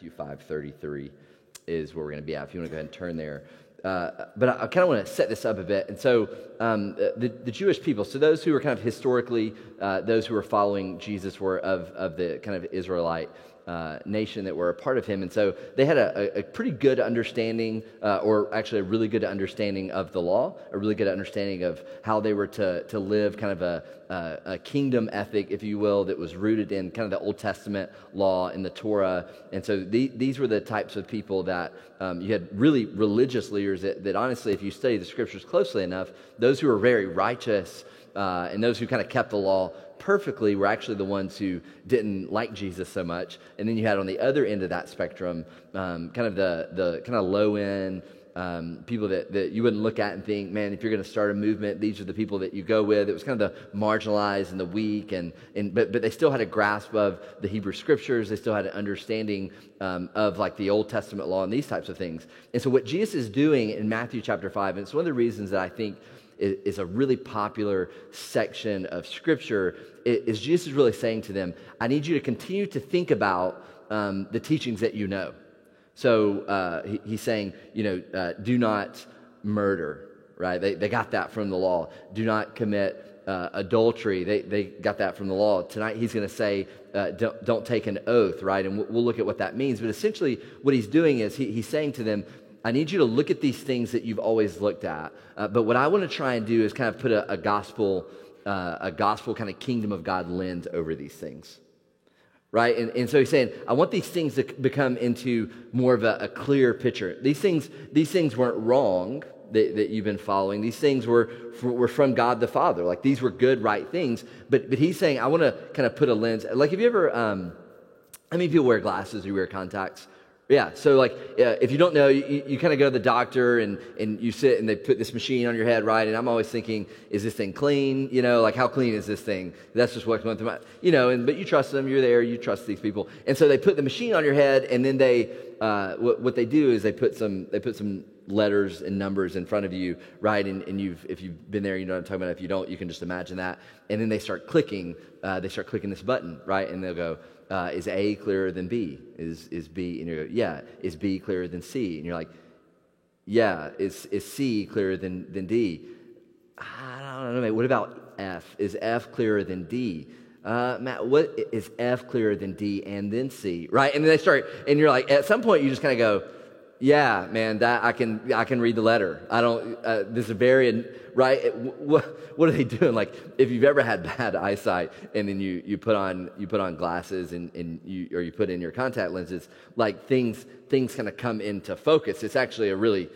Matthew 5:33 is where we're going to be at, if you want to go ahead and turn there. But I kind of want to set this up a bit. And so the Jewish people, so those who were kind of historically, those who were following Jesus were of the kind of Israelite nation that were a part of him. And so they had a pretty good understanding, or actually a really good understanding of the law, a really good understanding of how they were to live kind of a kingdom ethic, if you will, that was rooted in kind of the Old Testament law and the Torah. And so these were the types of people that you had really religious leaders that honestly, if you study the scriptures closely enough, those who were very righteous and those who kind of kept the law perfectly were actually the ones who didn't like Jesus so much. And then you had on the other end of that spectrum, kind of the kind of low end people that you wouldn't look at and think, man, if you're going to start a movement, these are the people that you go with. It was kind of the marginalized and the weak, but they still had a grasp of the Hebrew scriptures. They still had an understanding of like the Old Testament law and these types of things. And so what Jesus is doing in Matthew chapter 5, and it's one of the reasons that I think is a really popular section of Scripture, is Jesus is really saying to them, I need you to continue to think about the teachings that you know. So he's saying, do not murder, right? They got that from the law. Do not commit adultery. They got that from the law. Tonight he's going to say, don't take an oath, right? And we'll look at what that means. But essentially what he's doing is he's saying to them, I need you to look at these things that you've always looked at. But what I want to try and do is kind of put a gospel kind of kingdom of God lens over these things, right? And so he's saying, I want these things to become into more of a clear picture. These things weren't wrong that you've been following. These things were from God the Father. Like these were good, right things. But he's saying, I want to kind of put a lens. Like have you ever, how many people wear glasses or wear contacts? Yeah, so like if you don't know, you kind of go to the doctor and you sit and they put this machine on your head, right? And I'm always thinking, is this thing clean? Like how clean is this thing? That's just what's going through my, but you trust them, you're there, you trust these people. And so they put the machine on your head and then they, what they do is they put some letters and numbers in front of you, right? And if you've been there, you know what I'm talking about. If you don't, you can just imagine that. And then they start clicking this button, right? And they'll go, is A clearer than B? Is B? And you go, yeah. Is B clearer than C? And you're like, yeah. Is C clearer than D? I don't know, mate. What about F? Is F clearer than D? Matt, what is F clearer than D and then C? Right? And then they start, and you're like, at some point you just kind of go, yeah, man, that I can read the letter. I don't. This is very right. What are they doing? Like, if you've ever had bad eyesight, and then you put on glasses and you put in your contact lenses, like things kind of come into focus. It's actually a really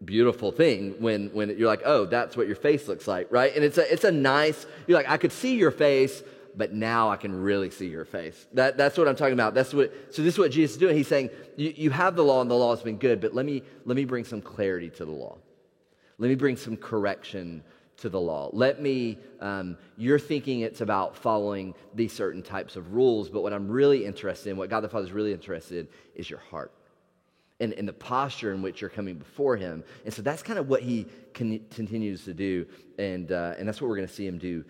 beautiful thing when you're like, oh, that's what your face looks like, right? And it's a nice. You're like, I could see your face, but now I can really see your face. That's what I'm talking about. So this is what Jesus is doing. He's saying, you have the law and the law has been good, but let me bring some clarity to the law. Let me bring some correction to the law. You're thinking it's about following these certain types of rules, but what I'm really interested in, what God the Father is really interested in, is your heart and the posture in which you're coming before him. And so that's kind of what he continues to do, and that's what we're going to see him do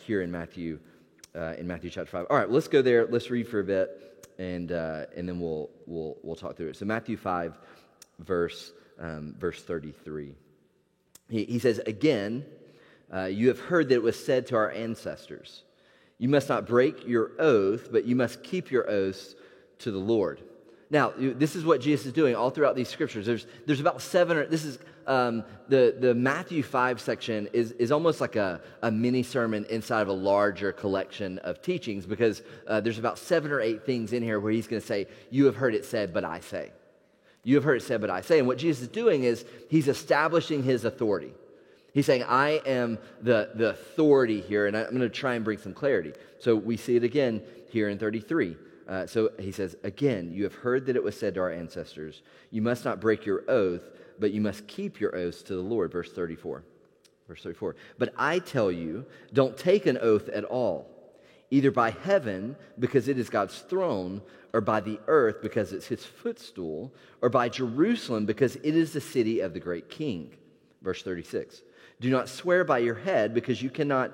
here in Matthew chapter 5. All right, let's go there. Let's read for a bit, and then we'll talk through it. So Matthew 5, verse 33. He says, again, you have heard that it was said to our ancestors, you must not break your oath, but you must keep your oaths to the Lord. Now, this is what Jesus is doing all throughout these scriptures. There's about the Matthew 5 section is almost like a mini sermon inside of a larger collection of teachings, because there's about 7 or 8 things in here where he's going to say, you have heard it said, but I say. You have heard it said, but I say. And what Jesus is doing is he's establishing his authority. He's saying, I am the authority here, and I'm going to try and bring some clarity. So we see it again here in 33. So he says, again, you have heard that it was said to our ancestors, you must not break your oath, but you must keep your oaths to the Lord. Verse 34. But I tell you, don't take an oath at all, either by heaven, because it is God's throne, or by the earth, because it's his footstool, or by Jerusalem, because it is the city of the great king. Verse 36. Do not swear by your head, because you cannot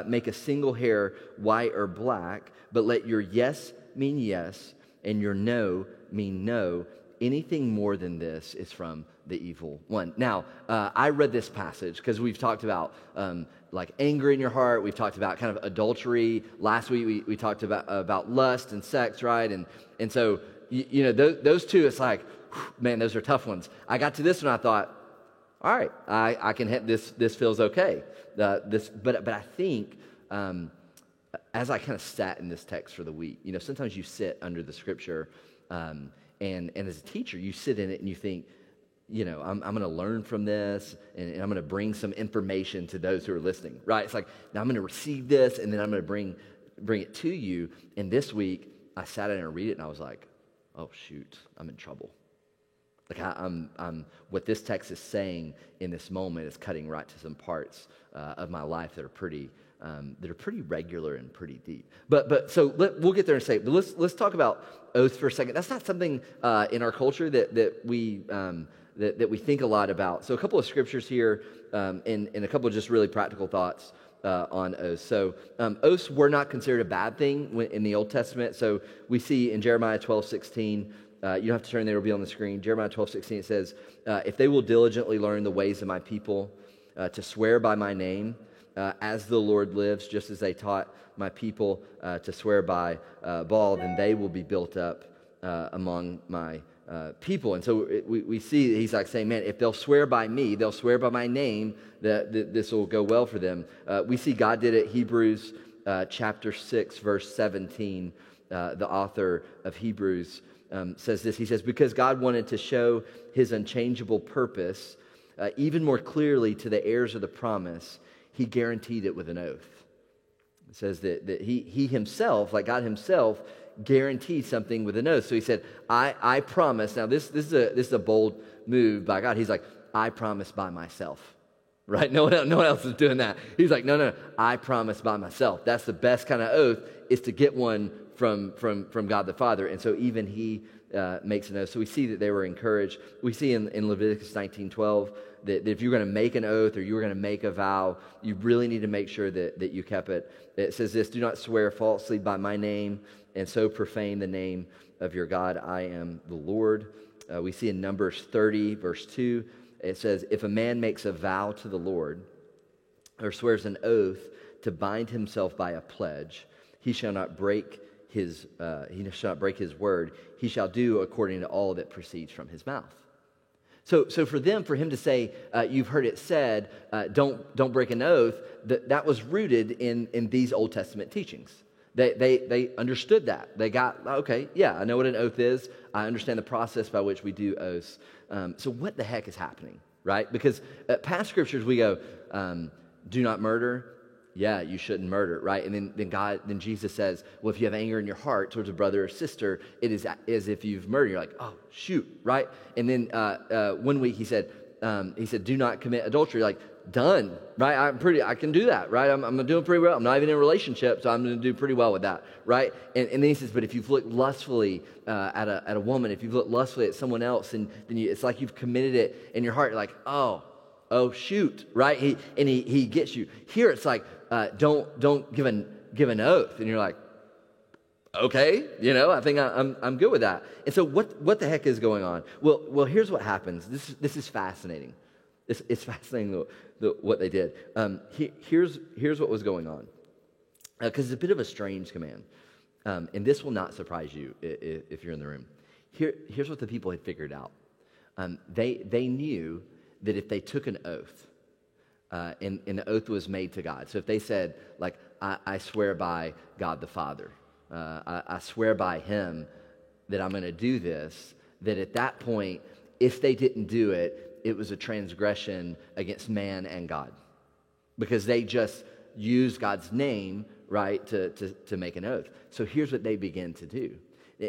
make a single hair white or black, but let your yes mean yes, and your no me, no, anything more than this is from the evil one. Now, I read this passage because we've talked about like anger in your heart. We've talked about kind of adultery. Last week we talked about lust and sex, right? And so, those two, it's like, man, those are tough ones. I got to this one, I thought, all right, I can hit this. This feels okay. But I think as I kind of sat in this text for the week, sometimes you sit under the scripture, and as a teacher, you sit in it and you think, I'm going to learn from this, and I'm going to bring some information to those who are listening, right? It's like, now I'm going to receive this, and then I'm going to bring it to you. And this week, I sat in and read it, and I was like, oh shoot, I'm in trouble. Like I'm what this text is saying in this moment is cutting right to some parts of my life that are pretty regular and pretty deep. But so we'll get there in a second. But let's talk about oaths for a second. That's not something in our culture that we think a lot about. So a couple of scriptures here, and a couple of just really practical thoughts on oaths. So oaths were not considered a bad thing in the Old Testament. So we see in Jeremiah 12:16. You don't have to turn there, it'll be on the screen. Jeremiah 12:16, it says, if they will diligently learn the ways of my people, to swear by my name, as the Lord lives, just as they taught my people to swear by Baal, then they will be built up among my people. And so we see he's like saying, man, if they'll swear by me, they'll swear by my name, that this will go well for them. We see God did it. Hebrews chapter 6, verse 17, the author of Hebrews says this. He says, because God wanted to show his unchangeable purpose even more clearly to the heirs of the promise, he guaranteed it with an oath. It says that he himself, like God himself, guaranteed something with an oath. So he said, I promise. Now this is a bold move by God. He's like, I promise by myself. Right? No one else is doing that. He's like, no, I promise by myself. That's the best kind of oath, is to get one from God the Father. And so even he makes an oath. So we see that they were encouraged. We see in Leviticus 19:12 that if you're going to make an oath or you're going to make a vow, you really need to make sure that you kept it. It says this, do not swear falsely by my name and so profane the name of your God. I am the Lord. We see in Numbers 30, verse 2, it says, if a man makes a vow to the Lord or swears an oath to bind himself by a pledge, he shall not break his word. He shall do according to all that proceeds from his mouth. So for him to say, you've heard it said, don't break an oath, that was rooted in these Old Testament teachings. They understood that. They got, okay, yeah, I know what an oath is. I understand the process by which we do oaths. So what the heck is happening, right? Because past scriptures we go, do not murder. Yeah, you shouldn't murder, right? And then Jesus says, well, if you have anger in your heart towards a brother or sister, it is as if you've murdered. You're like, oh, shoot, right? And then 1 week he said, do not commit adultery. Like, done, right? I can do that, right? I'm doing pretty well. I'm not even in a relationship, so I'm going to do pretty well with that, right? And then he says, but if you've looked lustfully at a woman, if you've looked lustfully at someone else, then it's like you've committed it in your heart. You're like, oh shoot, right? He gets you. Here it's like, don't give an oath, and you're like, okay, I think I'm good with that. And so what the heck is going on? Well, here's what happens. This is fascinating. It's fascinating what they did. Here's what was going on, because it's a bit of a strange command, and this will not surprise you if you're in the room. Here's what the people had figured out. They knew that if they took an oath, and the oath was made to God. So if they said, like, I swear by God the Father, I swear by him that I'm going to do this, that at that point, if they didn't do it, it was a transgression against man and God, because they just used God's name, right, to make an oath. So here's what they begin to do.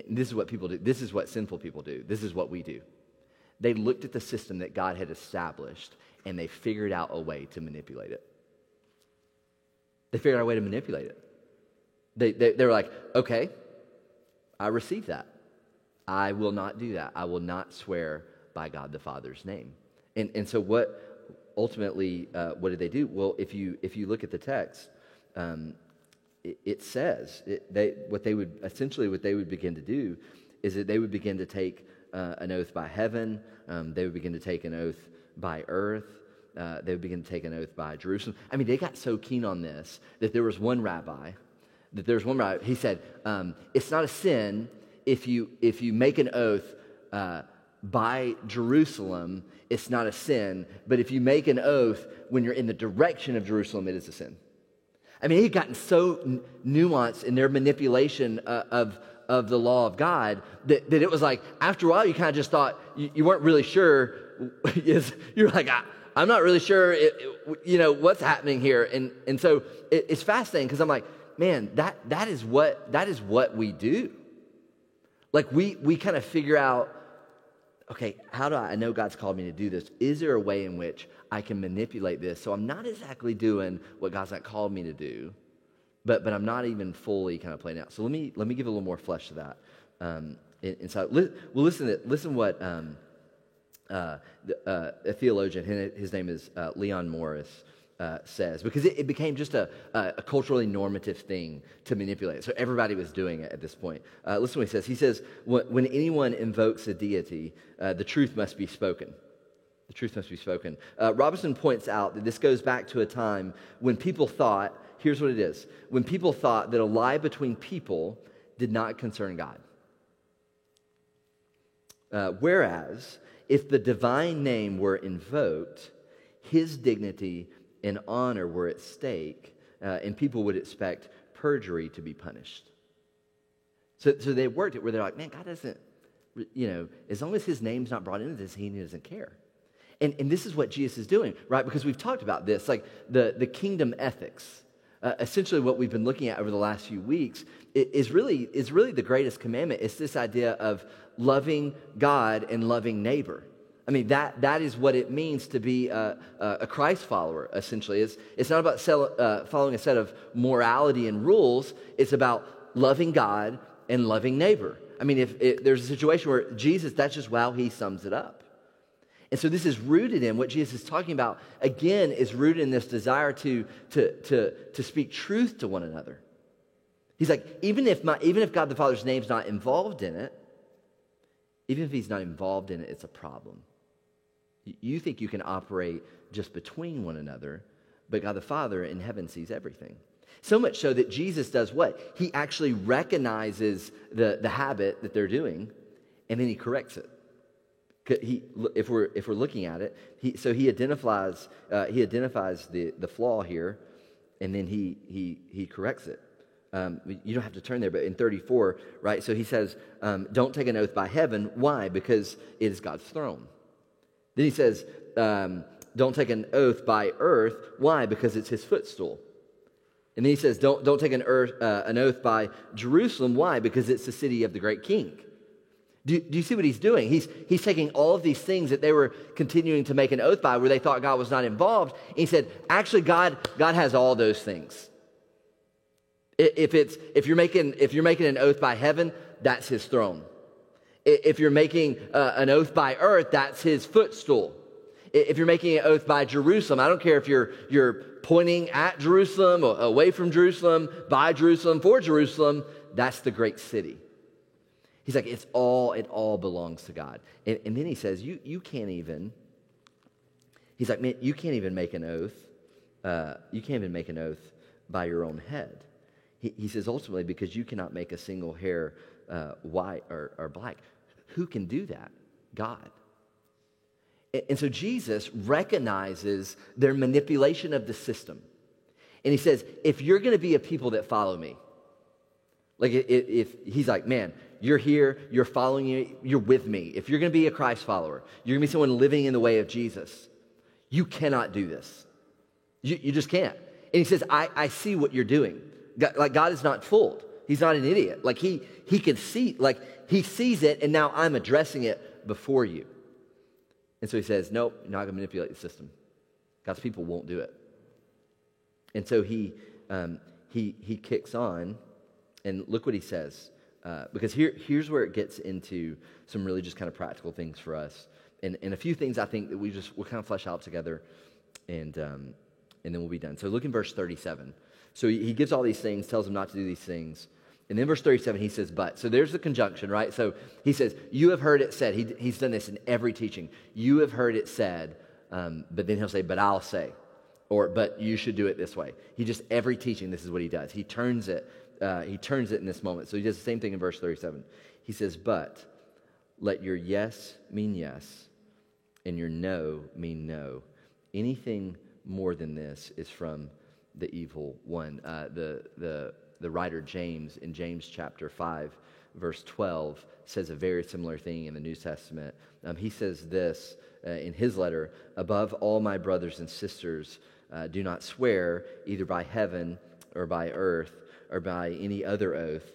This is what people do. This is what sinful people do. This is what we do. They looked at the system that God had established, and they figured out a way to manipulate it. They figured out a way to manipulate it. They were like, okay, I received that. I will not do that. I will not swear by God the Father's name. And so what ultimately, what did they do? Well, if you look at the text, it says what they would begin to do is that they would begin to take an oath by heaven. They would begin to take an oath by earth. They would begin to take an oath by Jerusalem. I mean, they got so keen on this that there was one rabbi, he said, it's not a sin if you make an oath by Jerusalem, it's not a sin. But if you make an oath when you're in the direction of Jerusalem, it is a sin. I mean, he'd gotten so nuanced in their manipulation of the law of God that it was like, after a while, you kind of just thought, you weren't really sure. You're like, I'm not really sure, what's happening here. And so it's fascinating because I'm like, man, that is what we do. Like we kind of figure out, okay, how do I know God's called me to do this? Is there a way in which I can manipulate this so I'm not exactly doing what God's not called me to do, but I'm not even fully kind of playing out? So let me give a little more flesh to that. Inside, listen what a theologian, his name is Leon Morris, says, because it became just a culturally normative thing to manipulate it. So everybody was doing it at this point. Listen to what he says. He says, when anyone invokes a deity, the truth must be spoken. The truth must be spoken. Robinson points out that this goes back to a time when people thought, here's what it is, when people thought that a lie between people did not concern God. Whereas, if the divine name were invoked, his dignity and honor were at stake, and people would expect perjury to be punished. So they worked it where they're like, man, God doesn't, as long as his name's not brought into this, he doesn't care. And this is what Jesus is doing, right? Because we've talked about this, like the kingdom ethics. Essentially what we've been looking at over the last few weeks is really the greatest commandment. It's this idea of loving God and loving neighbor. I mean, that is what it means to be a Christ follower, essentially. It's not about following a set of morality and rules. It's about loving God and loving neighbor. I mean, if there's a situation where Jesus, that's just how he sums it up. And so this is rooted in what Jesus is talking about, again, is rooted in this desire to speak truth to one another. He's like, even if God the Father's name's not involved in it, even if he's not involved in it, it's a problem. You think you can operate just between one another, but God the Father in heaven sees everything. So much so that Jesus does what? He actually recognizes the habit that they're doing, and then he corrects it. If we're looking at it, he identifies the flaw here, and then he corrects it. You don't have to turn there, but in 34, right? So he says, "Don't take an oath by heaven." Why? Because it is God's throne. Then he says, "Don't take an oath by earth." Why? Because it's his footstool. And then he says, "Don't take an oath by Jerusalem." Why? Because it's the city of the great King. Do you see what he's doing? He's taking all of these things that they were continuing to make an oath by, where they thought God was not involved, and he said, actually, God has all those things. If you're making an oath by heaven, that's his throne. If you're making an oath by earth, that's his footstool. If you're making an oath by Jerusalem, I don't care if you're pointing at Jerusalem, or away from Jerusalem, by Jerusalem, for Jerusalem, that's the great city. He's like, it all belongs to God. And then he says, you can't even, he's like, man, you can't even make an oath. You can't even make an oath by your own head. He says, ultimately, because you cannot make a single hair white or black. Who can do that? God. And so Jesus recognizes their manipulation of the system. And he says, if you're going to be a people that follow me, like if he's like, man, you're here, you're following me, you're with me. If you're going to be a Christ follower, you're going to be someone living in the way of Jesus, you cannot do this. You just can't. And he says, I see what you're doing. God is not fooled. He's not an idiot. Like he can see, like he sees it, and now I'm addressing it before you. And so he says, nope, you're not going to manipulate the system. God's people won't do it. And so he kicks on, and look what he says. Because here's where it gets into some really just kind of practical things for us, and a few things I think that we'll kind of flesh out together, and then we'll be done. So look in verse 37. So he gives all these things, tells them not to do these things, And then verse 37, he says, but. So there's the conjunction, right? So he says, you have heard it said. He's done this in every teaching. You have heard it said, but then he'll say, but I'll say. Or, but you should do it this way. Every teaching, this is what he does. He turns it in this moment. So he does the same thing in verse 37. He says, but let your yes mean yes, and your no mean no. Anything more than this is from the evil one. The writer James, in James chapter 5, verse 12, says a very similar thing in the New Testament. He says this in his letter, above all my brothers and sisters, do not swear either by heaven or by earth or by any other oath,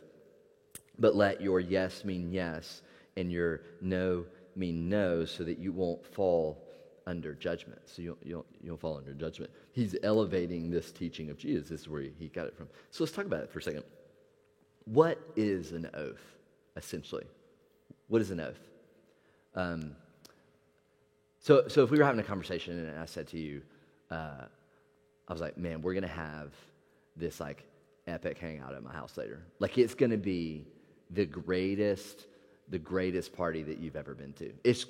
but let your yes mean yes and your no mean no, so that you won't fall under judgment. So you don't fall under judgment. He's elevating this teaching of Jesus. This is where he got it from. So let's talk about it for a second. What is an oath, essentially? What is an oath? So if we were having a conversation and I said to you, I was like, man, we're going to have this like epic hangout at my house later. Like it's going to be the greatest party that you've ever been to. It's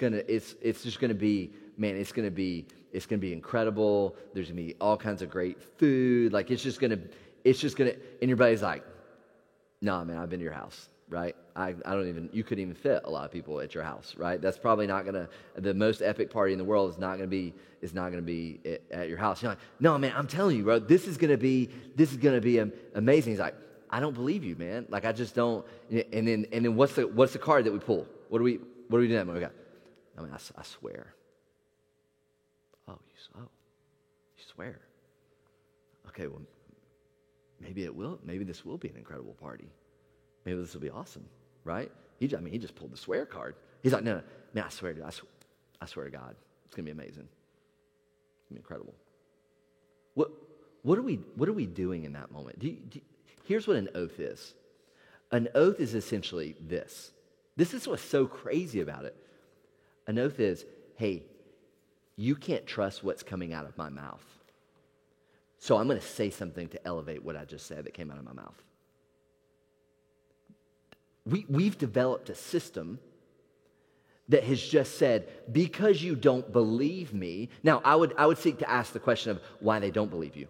just gonna be, man, it's gonna be incredible. There's gonna be all kinds of great food. Like it's just gonna, and your buddy's like, nah, man, I've been to your house, right? You couldn't even fit a lot of people at your house, right? That's probably not gonna, the most epic party in the world is not gonna be at your house. You're like, no, man, I'm telling you, bro, this is gonna be amazing. He's like, I don't believe you, man. Like I just don't. And then what's the card that we pull? What do we do that when we got? I mean, I swear. Oh, you swear. Okay, well, maybe this will be an incredible party. Maybe this will be awesome, right? He just pulled the swear card. He's like, no, man, I swear to God, it's gonna be amazing. It's gonna be incredible. What are we doing in that moment? Here's what an oath is. An oath is essentially this. This is what's so crazy about it. An oath is, hey, you can't trust what's coming out of my mouth. So I'm going to say something to elevate what I just said that came out of my mouth. We've developed a system that has just said, because you don't believe me. Now, I would seek to ask the question of why they don't believe you.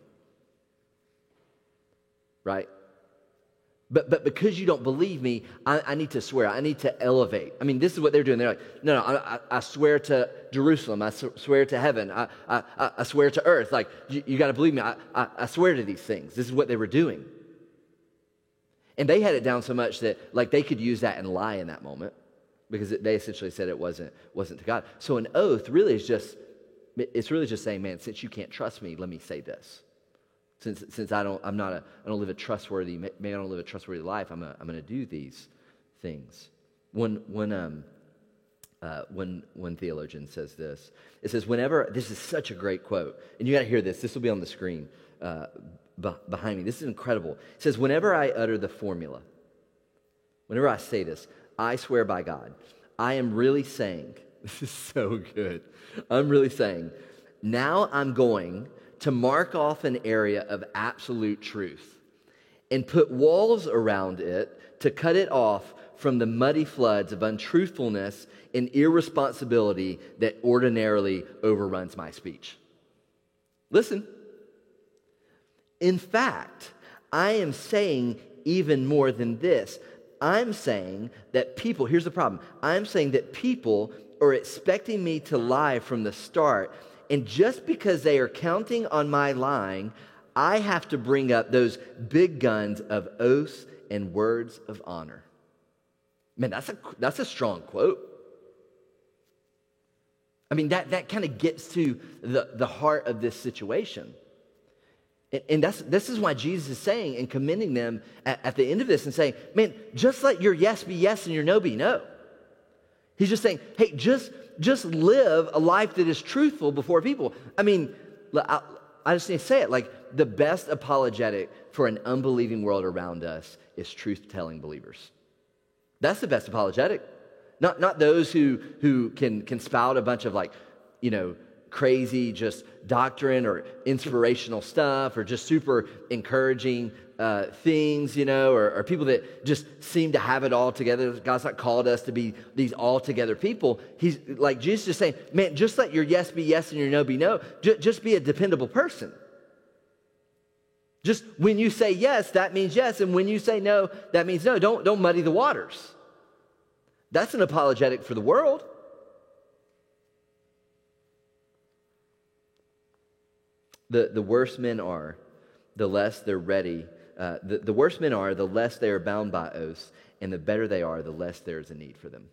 Right? But because you don't believe me, I need to swear. I need to elevate. I mean, this is what they're doing. They're like, no, I swear to Jerusalem. I swear to heaven. I swear to earth. Like, you got to believe me. I swear to these things. This is what they were doing. And they had it down so much that, like, they could use that and lie in that moment because they essentially said it wasn't to God. So an oath really is it's really just saying, man, since you can't trust me, let me say this. Since I don't live a trustworthy life, I'm gonna do these things. One theologian says this. It says, this is such a great quote, and you got to hear this. This will be on the screen behind me. This is incredible. It says, whenever I utter the formula, whenever I say this, I swear by God, I am really saying, this is so good. I'm really saying, now I'm going to mark off an area of absolute truth and put walls around it to cut it off from the muddy floods of untruthfulness and irresponsibility that ordinarily overruns my speech. Listen. In fact, I am saying even more than this. I'm saying that here's the problem. I'm saying that people are expecting me to lie from the start. And just because they are counting on my lying, I have to bring up those big guns of oaths and words of honor. Man, that's a strong quote. I mean, that kind of gets to the heart of this situation. And this is why Jesus is saying and commending them at the end of this and saying, man, just let your yes be yes and your no be no. He's just saying, hey, just live a life that is truthful before people. I mean, I just need to say it. Like, the best apologetic for an unbelieving world around us is truth-telling believers. That's the best apologetic. Not those who can spout a bunch of, like, crazy just doctrine or inspirational stuff or just super encouraging things, or people that just seem to have it all together. God's not called us to be these all-together people. He's like Jesus just saying, man, just let your yes be yes and your no be no. Just be a dependable person. Just when you say yes, that means yes, and when you say no, that means no. Don't muddy the waters. That's an apologetic for the world. The worse men are, the less they're ready. The worse men are, the less they are bound by oaths, and the better they are, the less there is a need for them.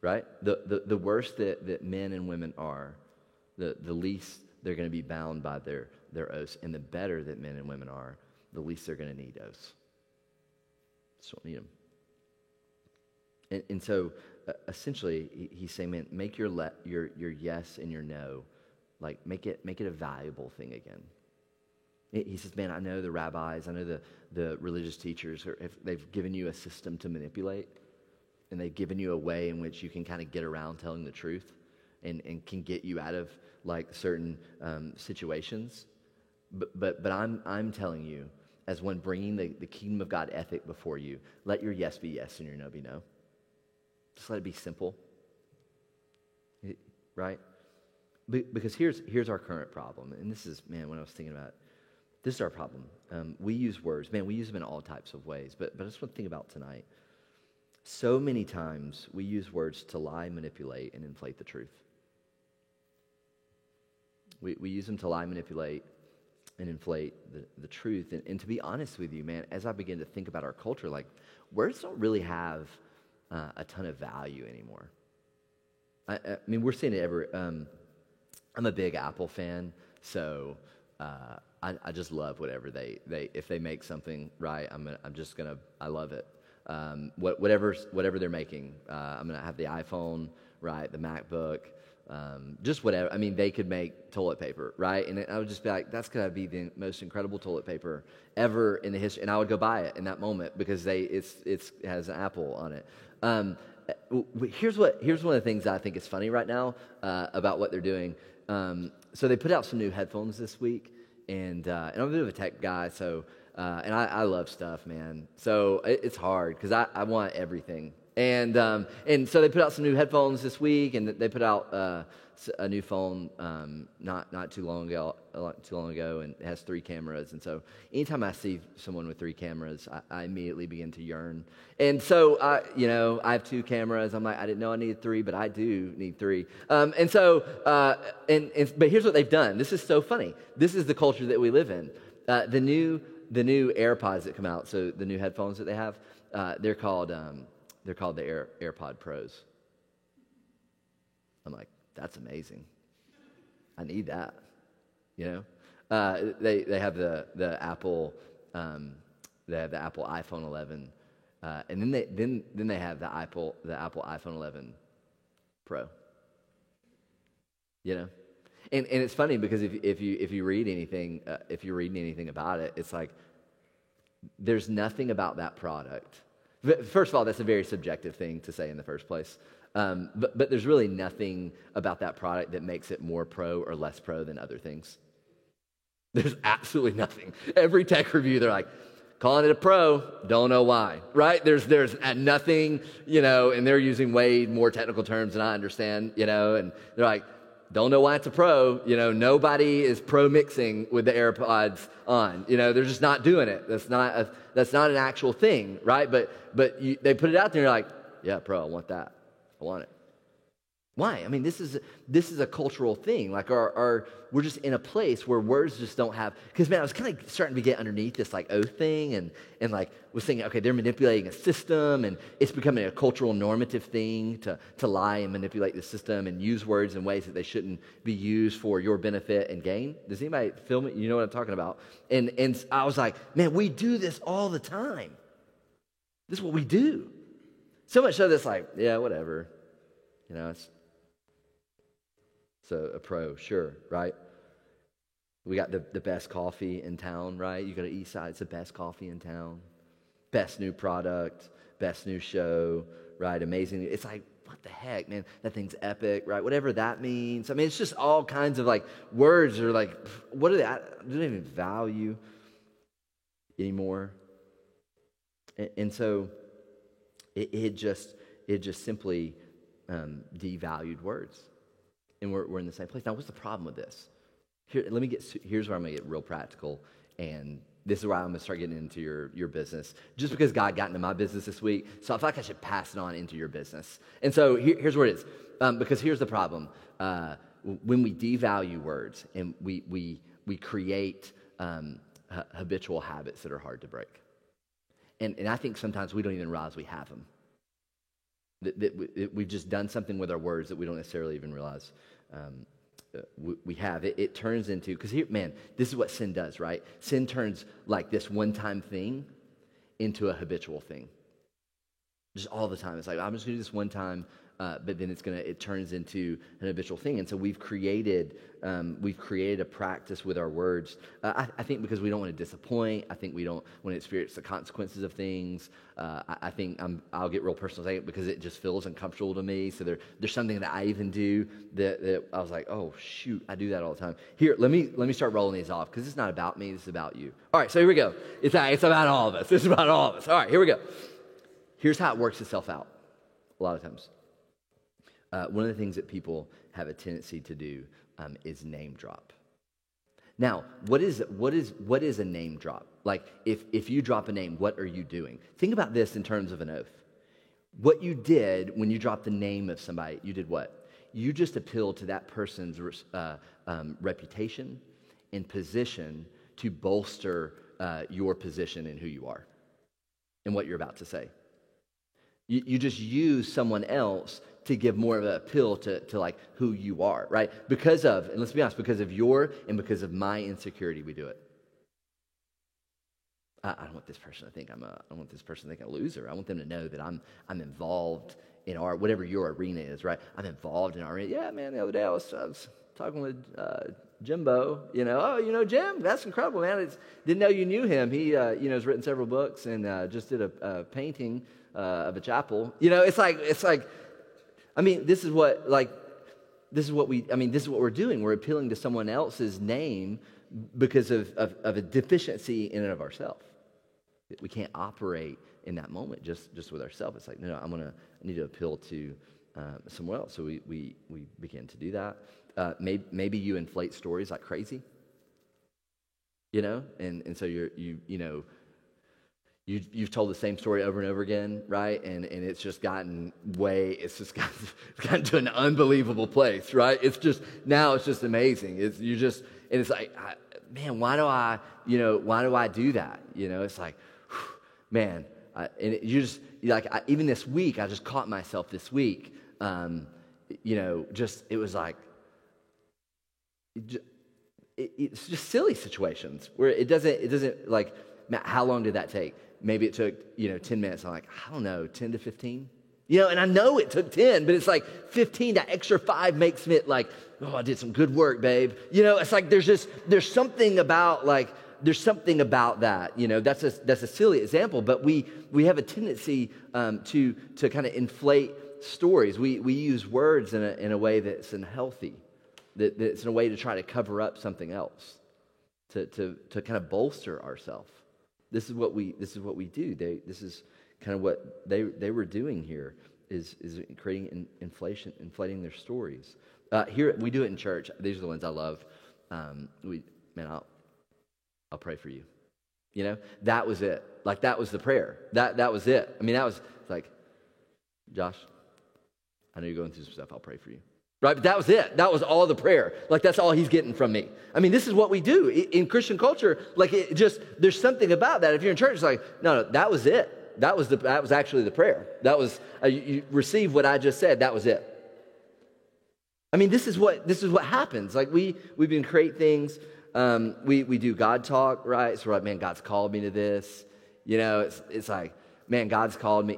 Right? The worse that men and women are, the least they're going to be bound by their oaths, and the better that men and women are, the least they're going to need oaths. Just don't need them. And so, essentially, he's saying, man, make your yes and your no, like make it a valuable thing again. He says, man, I know the rabbis, I know the religious teachers, they've given you a system to manipulate, and they've given you a way in which you can kind of get around telling the truth and can get you out of like certain situations. But I'm telling you, as one bringing the kingdom of God ethic before you, let your yes be yes and your no be no. Just let it be simple, right? Because here's our current problem, and this is, man, when I was thinking about it, this is our problem. We use words, man, we use them in all types of ways, but I just want to think about tonight. So many times we use words to lie, manipulate, and inflate the truth. We use them to lie, manipulate, and inflate the truth. And to be honest with you, man, as I begin to think about our culture, like, words don't really have a ton of value anymore. I mean, we're seeing it I'm a big Apple fan, so I just love whatever they if they make something right, I love it. Whatever they're making, I'm gonna have the iPhone, right, the MacBook, just whatever. I mean, they could make toilet paper, right? And I would just be like, that's gonna be the most incredible toilet paper ever in the history, and I would go buy it in that moment because it has an Apple on it. Here's one of the things I think is funny right now about what they're doing. So they put out some new headphones this week, and I'm a bit of a tech guy, so and I love stuff, man. So it's hard because I want everything, and so they put out some new headphones this week, and they put out a new phone not too long ago, and it has 3 cameras. And so anytime I see someone with 3 cameras, I immediately begin to yearn. And so I have 2 cameras. I'm like, I didn't know I needed 3, but I do need 3. But here's what they've done. This is so funny. This is the culture that we live in. The new AirPods that come out, so the new headphones that they have, they're called the AirPod Pros. I'm like, that's amazing. I need that. They have the Apple iPhone 11, and then they have the Apple iPhone 11 Pro. And it's funny because if you read anything about it, it's like there's nothing about that product. First of all, that's a very subjective thing to say in the first place. But there's really nothing about that product that makes it more pro or less pro than other things. There's absolutely nothing. Every tech review, they're like, calling it a pro, don't know why, right? There's nothing, and they're using way more technical terms than I understand, and they're like, don't know why it's a pro. Nobody is pro mixing with the AirPods on. They're just not doing it. That's not an actual thing, right? But they put it out there and you're like, yeah, pro, I want that. I want it. Why? I mean, this is a cultural thing. Like we're just in a place where words just don't have. Because man, I was kind of starting to get underneath this like oath thing, and like was thinking, okay, they're manipulating a system, and it's becoming a cultural normative thing to lie and manipulate the system and use words in ways that they shouldn't be used for your benefit and gain. Does anybody feel me? You know what I'm talking about? And I was like, man, we do this all the time. This is what we do. So much so that's like, yeah, whatever. So a pro, sure, right? We got the best coffee in town, right? You go to Eastside, it's the best coffee in town. Best new product, best new show, right? Amazing. It's like, what the heck, man? That thing's epic, right? Whatever that means. I mean, it's just all kinds of like words are like, what are they? Do they even value anymore? And so it just simply devalued words. And we're in the same place. Now, what's the problem with this? Here's where I'm going to get real practical, and this is where I'm going to start getting into your business. Just because God got into my business this week, so I feel like I should pass it on into your business. And so here's where it is. Because here's the problem. When we devalue words and we create habitual habits that are hard to break. And I think sometimes we don't even realize we have them. That we've just done something with our words that we don't necessarily even realize we have. It turns into, because here, man, this is what sin does, right? Sin turns like this one-time thing into a habitual thing. Just all the time. It's like, I'm just going to do this one time, but then it turns into an habitual thing. And so we've created a practice with our words. I think because we don't want to disappoint. I think we don't want to experience the consequences of things. I think I'll get real personal because it just feels uncomfortable to me. So there's something that I even do that I was like, oh shoot, I do that all the time. Here, let me start rolling these off because it's not about me. This is about you. All right, so here we go. It's about all of us. It's about all of us. All right, here we go. Here's how it works itself out. A lot of times. One of the things that people have a tendency to do is name drop. Now, what is a name drop? Like, if you drop a name, what are you doing? Think about this in terms of an oath. What you did when you dropped the name of somebody, you did what? You just appealed to that person's reputation and position to bolster your position and who you are and what you're about to say. You just use someone else to give more of an appeal to like who you are, right? Because of, and let's be honest, because of your and because of my insecurity, we do it. I don't want this person to think I don't want this person to think I'm a loser. I want them to know that I'm involved in our, whatever your arena is, right? I'm involved in our arena. Yeah, man, the other day I was talking with Jimbo, Jim, that's incredible, man. Didn't know you knew him. He, has written several books and just did a painting of a chapel. It's like, I mean, this is what we're doing. We're appealing to someone else's name because of a deficiency in and of ourselves. We can't operate in that moment just with ourselves. It's like, no, I need to appeal to someone else. So we begin to do that. Maybe you inflate stories like crazy, and so you've told the same story over and over again, right? And it's just gotten gotten to an unbelievable place, right? It's just amazing. It's like, man, why do I do that? It's like, man, even this week, I just caught myself this week, it was like, it's just silly situations where it doesn't like, how long did that take? Maybe it took, 10 minutes. I'm like, I don't know, 10 to 15? And I know it took 10, but it's like 15, that extra 5 makes it like, oh, I did some good work, babe. It's like there's something about that. That's a silly example, but we have a tendency to kind of inflate stories. We use words in a way that's unhealthy, that's in a way to try to cover up something else, to kind of bolster ourselves. This is what we do. This is kind of what they were doing here, is creating inflating their stories. Here we do it in church. These are the ones I love. I'll pray for you. That was it. Like, that was the prayer. That was it. I mean, that was like, Josh, I know you're going through some stuff. I'll pray for you. Right? But that was it. That was all the prayer. Like, that's all he's getting from me. I mean, this is what we do in Christian culture. Like, there's something about that. If you're in church, it's like, no, that was it. That was actually the prayer. That was, you received what I just said. That was it. I mean, this is what happens. Like, we've been create things. We do God talk, right? So we're like, man, God's called me to this. It's like, man, God's called me.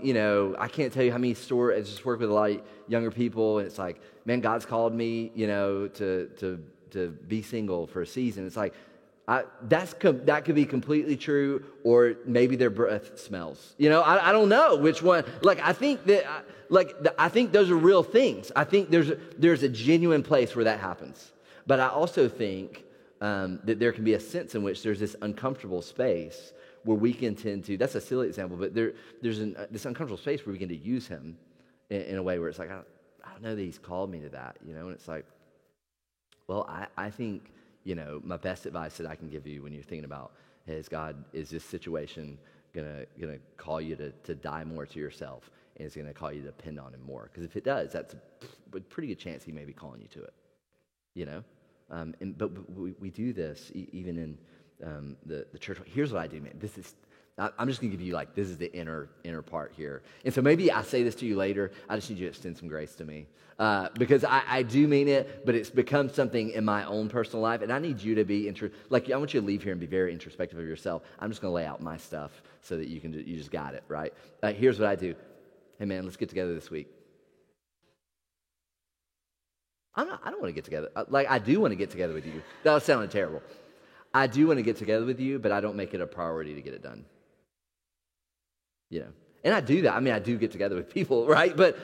I can't tell you how many stories. I just work with a lot of younger people, and it's like, man, God's called me, to be single for a season. It's like, That could be completely true, or maybe their breath smells. I don't know which one. I think I think those are real things. I think there's a genuine place where that happens. But I also think that there can be a sense in which there's this uncomfortable space where we can tend to. That's a silly example, but there's this uncomfortable space where we can to use him in a way where it's like I don't know that he's called me to that. And it's like, well, I think. My best advice that I can give you when you're thinking about, is this situation gonna call you to die more to yourself, and it's gonna call you to depend on him more? Because if it does, that's a pretty good chance he may be calling you to it. But we do this even in the church. Here's what I do, man. I'm just going to give you this is the inner part here. And so maybe I say this to you later. I just need you to extend some grace to me because I do mean it, but it's become something in my own personal life. And I need you to be, I want you to leave here and be very introspective of yourself. I'm just going to lay out my stuff so that you just got it, right? Here's what I do. Hey, man, let's get together this week. I don't want to get together. I do want to get together with you. That sounded terrible. I do want to get together with you, but I don't make it a priority to get it done. And I do that. I do get together with people, right? But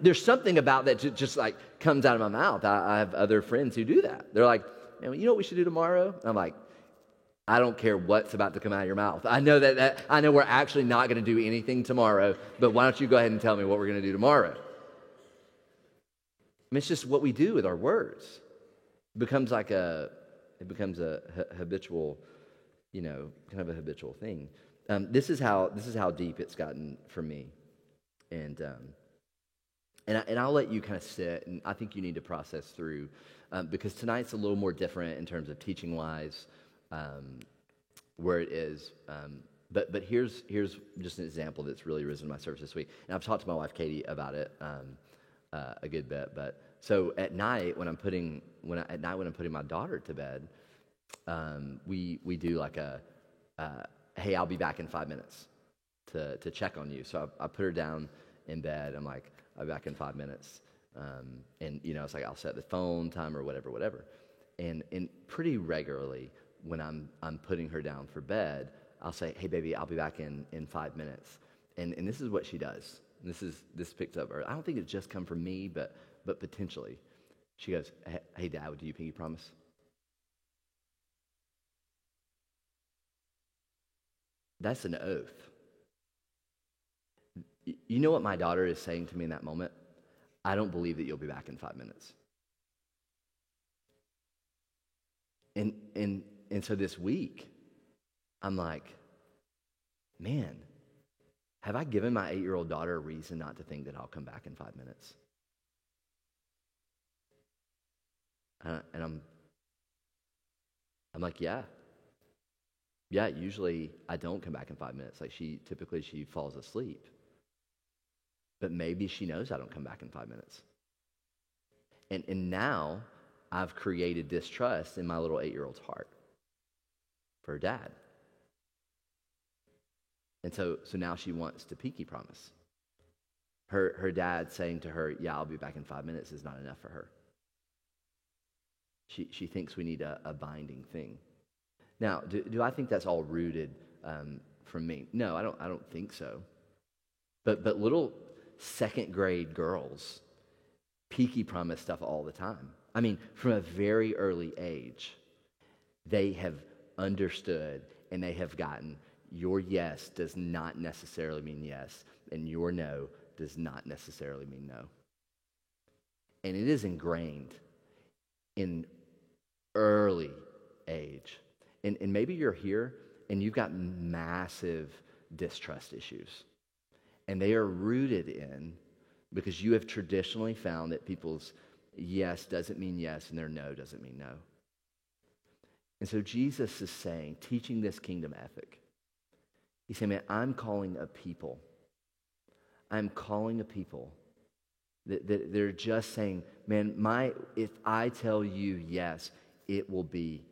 there's something about that just comes out of my mouth. I have other friends who do that. They're like, man, you know what we should do tomorrow? I'm like, I don't care what's about to come out of your mouth. I know that I know we're actually not going to do anything tomorrow, but why don't you go ahead and tell me what we're going to do tomorrow? It's just what we do with our words. It becomes a habitual, kind of a habitual thing. This is how deep it's gotten for me, and I'll let you kind of sit, and I think you need to process through, because tonight's a little more different in terms of teaching wise, where it is. But here's just an example that's really risen in my service this week, and I've talked to my wife Katie about it a good bit. But so at night when I'm putting my daughter to bed, we do hey, I'll be back in 5 minutes to check on you. So I put her down in bed. I'm like, I'll be back in 5 minutes. And it's I'll set the phone timer or whatever. And pretty regularly when I'm putting her down for bed, I'll say, hey, baby, I'll be back in 5 minutes. And this is what she does. This picks up her. I don't think it's just come from me, but potentially. She goes, hey, Dad, do you pinky promise? That's an oath. You know what my daughter is saying to me in that moment? I don't believe that you'll be back in 5 minutes. And so this week, I'm like, man, have I given my 8-year-old daughter a reason not to think that I'll come back in 5 minutes? And I'm like, yeah. Yeah, usually I don't come back in 5 minutes. Typically she falls asleep. But maybe she knows I don't come back in 5 minutes. And now I've created distrust in my little 8-year-old's heart for her dad. And so now she wants to pinky promise. Her dad saying to her, yeah, I'll be back in 5 minutes is not enough for her. She thinks we need a binding thing. Now, do I think that's all rooted from me? No, I don't think so. But little second grade girls pinky promise stuff all the time. From a very early age, they have understood and they have gotten your yes does not necessarily mean yes, and your no does not necessarily mean no. And it is ingrained in early age. And maybe you're here and you've got massive distrust issues. And they are rooted in because you have traditionally found that people's yes doesn't mean yes and their no doesn't mean no. And so Jesus is saying, teaching this kingdom ethic. He's saying, man, I'm calling a people that they're just saying, man, if I tell you yes, it will be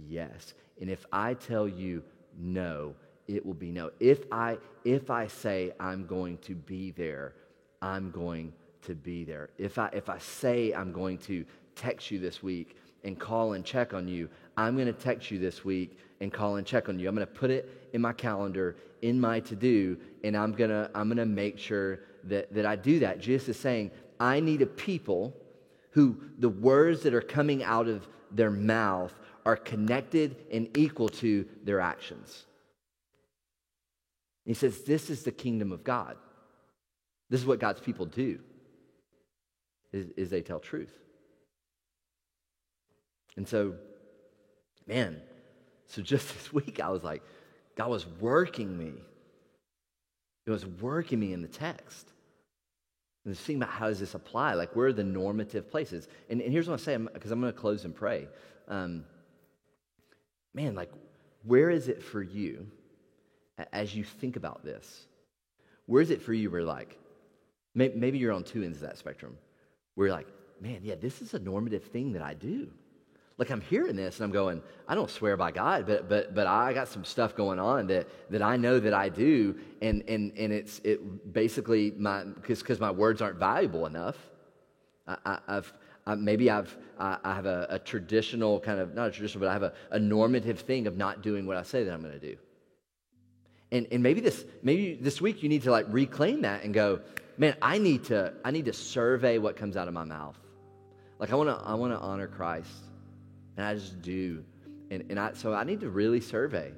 yes. And if I tell you no, it will be no. If I say I'm going to be there, I'm going to be there. If I say I'm going to text you this week, and call and check on you. I'm going to text you this week and call and check on you. I'm going to put it in my calendar, in my to-do, and I'm going to make sure that I do that. Jesus is saying, I need a people who the words that are coming out of their mouth are connected and equal to their actions. He says, this is the kingdom of God. This is what God's people do, is they tell truth. And so, man, so just this week I was like, God was working me. It was working me in the text. And just thinking about how does this apply? Like, where are the normative places? And here's what I'm saying, because I'm going to close and pray. Man, like, where is it for you as you think about this? Where is it for you where, like, maybe you're on two ends of that spectrum, where you're like, man, yeah, this is a normative thing that I do. Like, I'm hearing this and I'm going, I don't swear by God, but I got some stuff going on that I know that I do, and it's basically because my words aren't valuable enough. I have a traditional kind of, not a traditional, but I have a normative thing of not doing what I say that I'm going to do. And maybe this week you need to like reclaim that and go, man, I need to survey what comes out of my mouth. Like, I want to honor Christ. And I just do. So I need to really survey,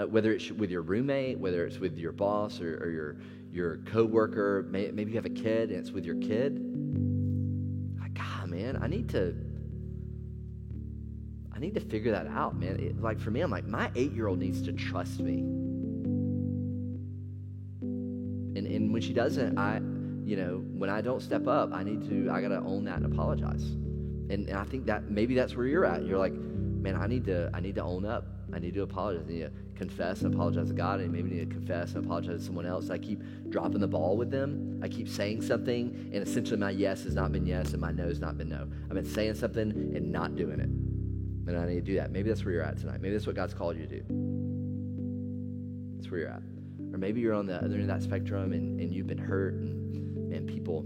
whether it's with your roommate, whether it's with your boss or your coworker. Maybe you have a kid and it's with your kid. Like, God, man, I need to figure that out, man. Like, for me, I'm like, my 8-year-old needs to trust me. And when she doesn't, when I don't step up, I got to own that and apologize. And I think that maybe that's where you're at. You're like, man, I need to own up. I need to apologize. I need to confess and apologize to God, and maybe need to confess and apologize to someone else. I keep dropping the ball with them. I keep saying something, and essentially my yes has not been yes, and my no has not been no. I've been saying something and not doing it. And I need to do that. Maybe that's where you're at tonight. Maybe that's what God's called you to do. That's where you're at. Or maybe you're on the other end of that spectrum, and you've been hurt, and man, people,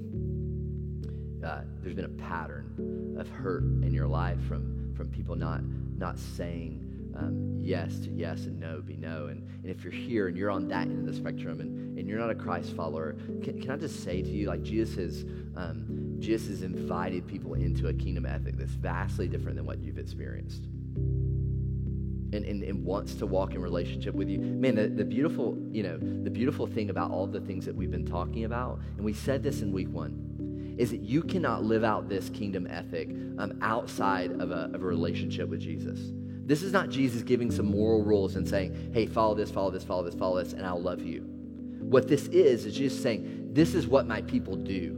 there's been a pattern of hurt in your life from people not saying yes to yes and no be no. And if you're here and you're on that end of the spectrum and you're not a Christ follower, can I just say to you, like, Jesus has invited people into a kingdom ethic that's vastly different than what you've experienced. And wants to walk in relationship with you. Man, the beautiful thing about all the things that we've been talking about, and we said this in week 1, is that you cannot live out this kingdom ethic outside of a relationship with Jesus. This is not Jesus giving some moral rules and saying, hey, follow this, follow this, follow this, follow this, and I'll love you. What this is Jesus saying, this is what my people do.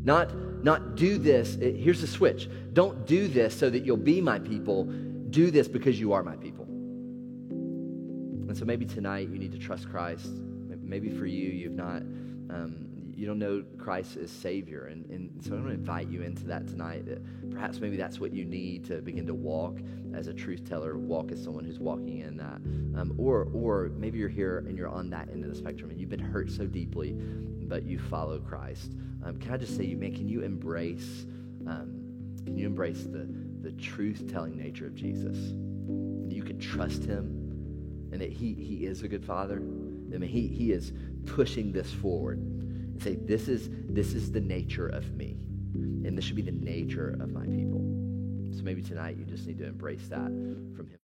Not do this. Here's the switch. Don't do this so that you'll be my people. Do this because you are my people. And so maybe tonight you need to trust Christ. Maybe for you, you don't know Christ as Savior. And so I'm going to invite you into that tonight. That perhaps maybe that's what you need to begin to walk as a truth teller, walk as someone who's walking in that. Or maybe you're here and you're on that end of the spectrum and you've been hurt so deeply, but you follow Christ. Can I just say, man, can you embrace the truth-telling nature of Jesus? And you can trust him and that he is a good father. I mean, he is pushing this forward and say, this is the nature of me, and this should be the nature of my people. So maybe tonight you just need to embrace that from him.